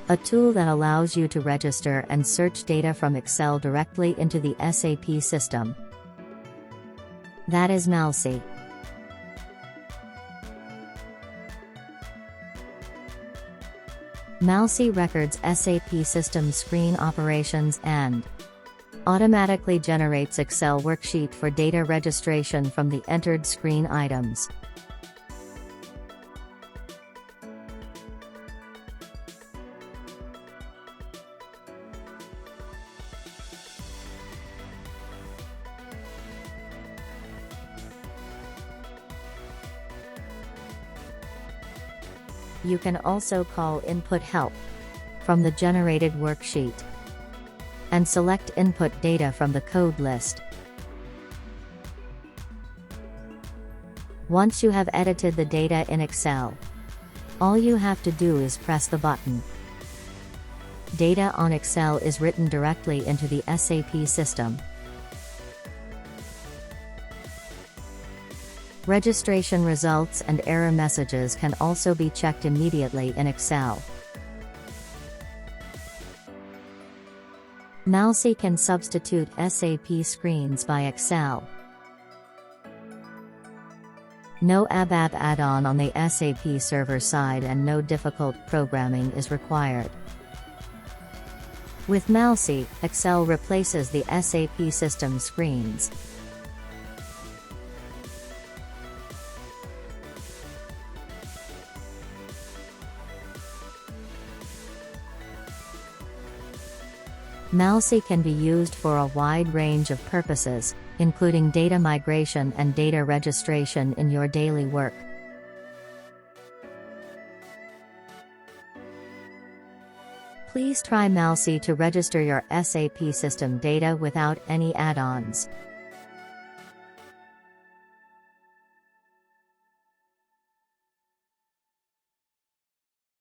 A tool that allows you to register and search data from Excel directly into the SAP system. That is MALSY. MALSY records SAP system screen operations and automatically generates Excel worksheet for data registration from the entered screen items. You can also call Input Help from the generated worksheet and select input data from the code list. Once you have edited the data in Excel, all you have to do is press the button. Data on Excel is written directly into the SAP system. Registration results and error messages can also be checked immediately in Excel. MALSY can substitute SAP screens by Excel. No ABAP add-on on the SAP server side and no difficult programming is required. With MALSY, Excel replaces the SAP system screens. MALSY can be used for a wide range of purposes, including data migration and data registration in your daily work. Please try MALSY to register your SAP system data without any add-ons.